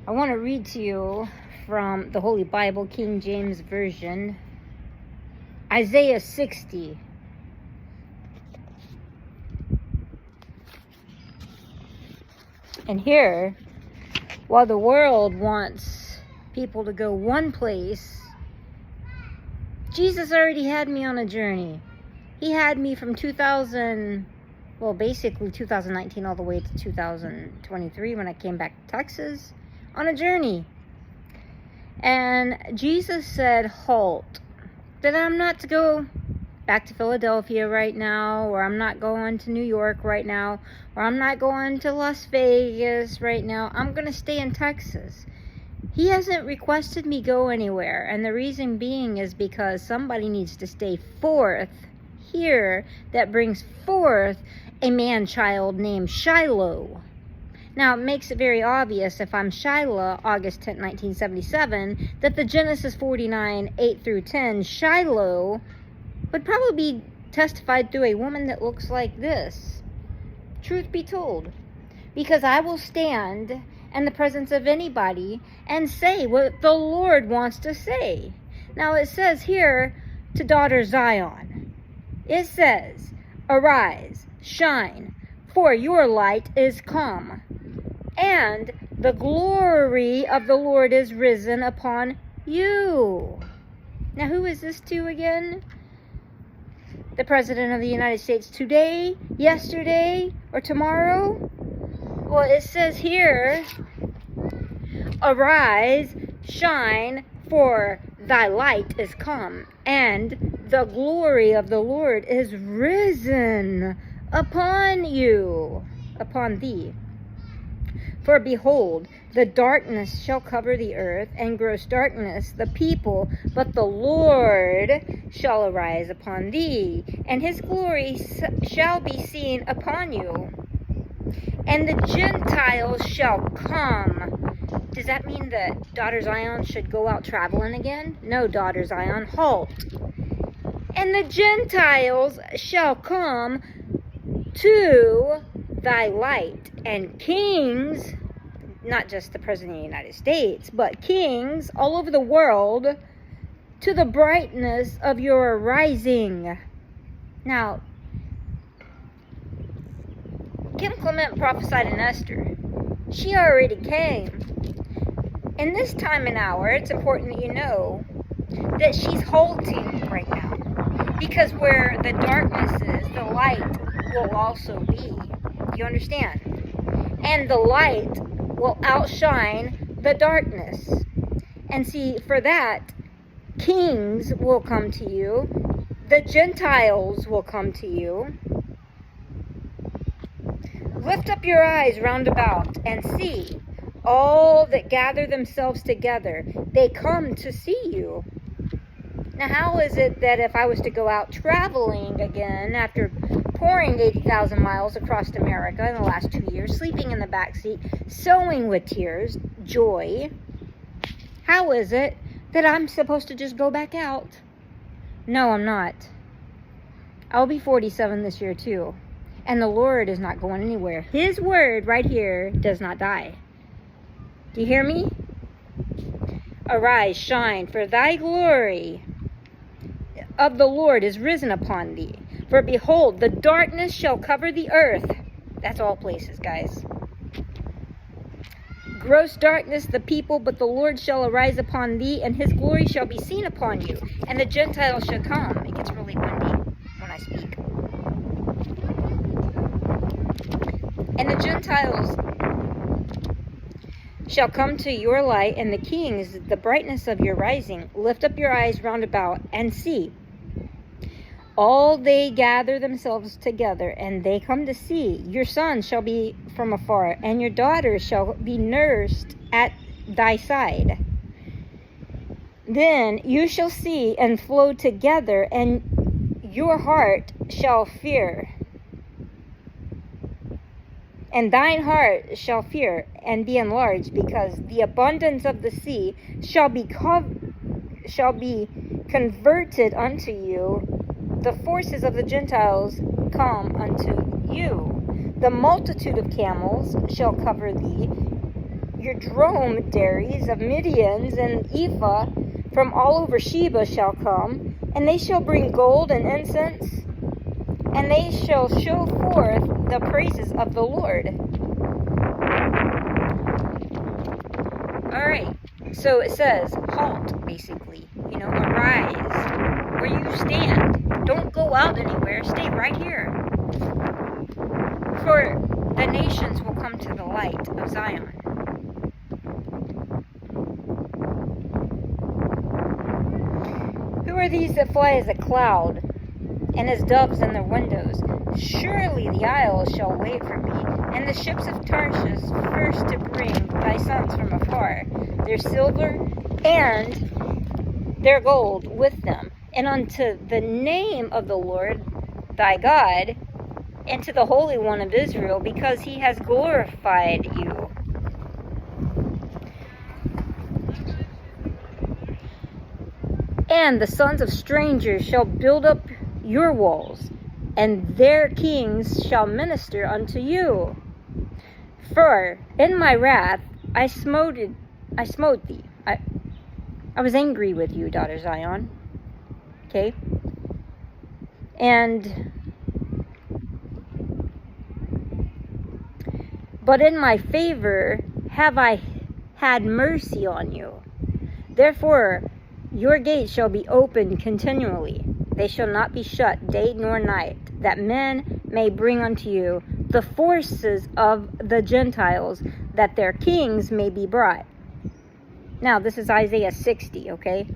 I want to read to you from the Holy Bible, King James Version, Isaiah 60. And here, while the world wants people to go one place, Jesus already had me on a journey. He had me from basically 2019 all the way to 2023 when I came back to Texas on a journey. And Jesus said, halt. That I'm not to go back to Philadelphia right now, or I'm not going to New York right now, or I'm not going to Las Vegas right now. I'm going to stay in Texas. He hasn't requested me go anywhere, and the reason being is because somebody needs to stay forth here that brings forth a man-child named Shiloh. Now, it makes it very obvious if I'm Shiloh, August 10, 1977, that the Genesis 49, 8 through 10, Shiloh would probably be testified through a woman that looks like this. Truth be told. Because I will stand in the presence of anybody and say what the Lord wants to say. Now, it says here to daughter Zion, it says, arise, shine, for your light is come, and the glory of the Lord is risen upon you. Now, who is this to again? The President of the United States today, yesterday, or tomorrow? Well, it says here, arise, shine, for thy light is come, and the glory of the Lord is risen upon you, upon thee. For behold, the darkness shall cover the earth, and gross darkness the people, but the Lord shall arise upon thee, and his glory shall be seen upon you. And the Gentiles shall come. Does that mean that daughter Zion should go out traveling again? No, daughter Zion, halt. And the Gentiles shall come to thy light, and kings, not just the President of the United States, but kings all over the world, to the brightness of your rising. Now, Kim Clement prophesied in Esther. She already came. In this time and hour, it's important that you know that she's halting right now. Because where the darkness is, the light will also be. You understand? And the light will outshine the darkness. And see, for that, kings will come to you. The Gentiles will come to you. Lift up your eyes round about and see all that gather themselves together. They come to see you. Now, how is it that if I was to go out traveling again after pouring 80,000 miles across America in the last 2 years, sleeping in the backseat, sowing with tears, joy, how is it that I'm supposed to just go back out? No, I'm not. I'll be 47 this year too. And the Lord is not going anywhere. His word right here does not die. Do you hear me? Arise, shine, for thy glory of the Lord is risen upon thee. For behold, the darkness shall cover the earth. That's all places, guys. Gross darkness the people, but the Lord shall arise upon thee, and his glory shall be seen upon you. And the Gentiles shall come. It gets really windy when I speak. And the Gentiles shall come to your light, and the kings the brightness of your rising. Lift up your eyes round about and see. All they gather themselves together, and they come to see. Your son shall be from afar, and your daughter shall be nursed at thy side. Then you shall see and flow together, and your heart shall fear. And thine heart shall fear and be enlarged, because the abundance of the sea shall be converted unto you. The forces of the Gentiles come unto you. The multitude of camels shall cover thee, your dromedaries of Midians and Ephah from all over Sheba shall come, and they shall bring gold and incense, and they shall show forth the praises of the Lord. Alright, so it says, halt, basically. Arise where you stand. Don't go out anywhere. Stay right here. For the nations will come to the light of Zion. Who are these that fly as a cloud, and as doves in their windows? Surely the isles shall wait for me, and the ships of Tarshish first to bring thy sons from afar, their silver and their gold with them, and unto the name of the Lord thy God, and to the Holy One of Israel, because he has glorified you. And the sons of strangers shall build up your walls, and their kings shall minister unto you. For in my wrath I smote thee. I was angry with you, daughter Zion. Okay? But in my favor have I had mercy on you. Therefore your gates shall be open continually. They shall not be shut day nor night, that men may bring unto you the forces of the Gentiles, that their kings may be brought. Now, this is Isaiah 60, okay?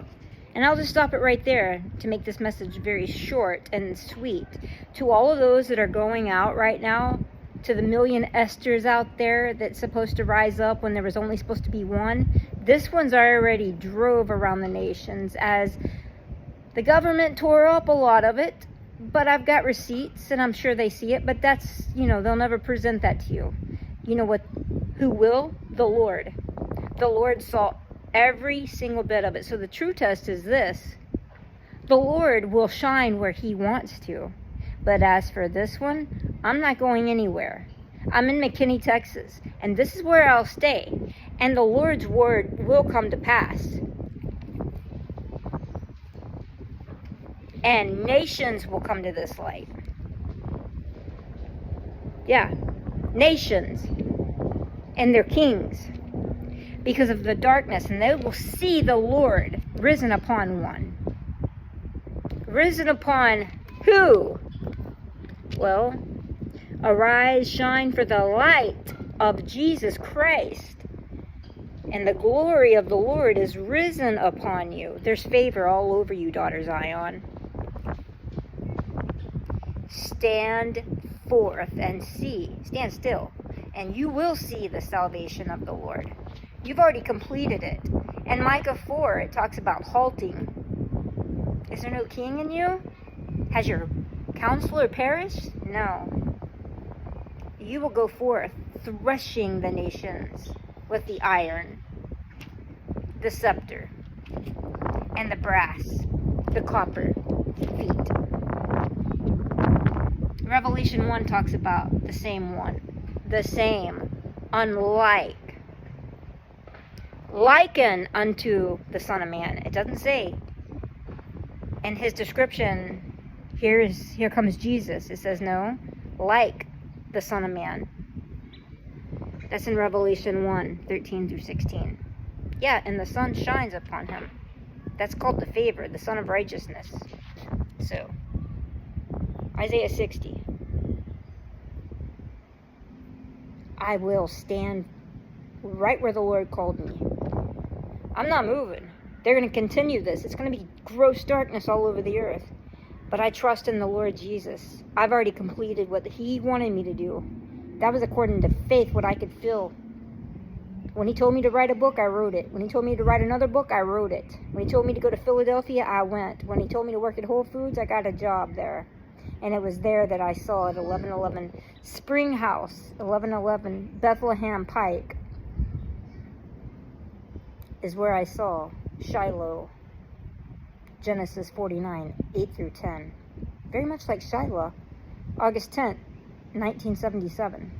And I'll just stop it right there to make this message very short and sweet. To all of those that are going out right now, to the million Esthers out there that's supposed to rise up when there was only supposed to be one, this one's already drove around the nations as the government tore up a lot of it, but I've got receipts and I'm sure they see it, but that's, they'll never present that to you. You know what? Who will? The Lord. The Lord saw every single bit of it. So the true test is this. The Lord will shine where he wants to. But as for this one, I'm not going anywhere. I'm in McKinney, Texas, and this is where I'll stay. And the Lord's word will come to pass. And nations will come to this light. Yeah, nations and their kings, because of the darkness, and they will see the Lord risen upon one. Risen upon who? Well, arise, shine, for the light of Jesus Christ and the glory of the Lord is risen upon you. There's favor all over you, daughter Zion. Stand forth and see. Stand still, and you will see the salvation of the Lord. You've already completed it. In Micah 4, it talks about halting. Is there no king in you? Has your counselor perished? No. You will go forth, threshing the nations with the iron, the scepter, and the brass, the copper feet. Revelation 1 talks about the same one. The same, unlike. Liken unto the Son of Man. It doesn't say. In his description, here comes Jesus. It says no, like the Son of Man. That's in Revelation 1, 13 through 16. Yeah, and the sun shines upon him. That's called the favor, the Son of Righteousness. So, Isaiah 60. I will stand right where the Lord called me. I'm not moving. They're going to continue this. It's going to be gross darkness all over the earth. But I trust in the Lord Jesus. I've already completed what he wanted me to do. That was according to faith, what I could feel. When he told me to write a book, I wrote it. When he told me to write another book, I wrote it. When he told me to go to Philadelphia, I went. When he told me to work at Whole Foods, I got a job there. And it was there that I saw at 1111 Spring House, 1111 Bethlehem Pike, is where I saw Shiloh, Genesis 49, 8 through 10. Very much like Shiloh, August 10th, 1977.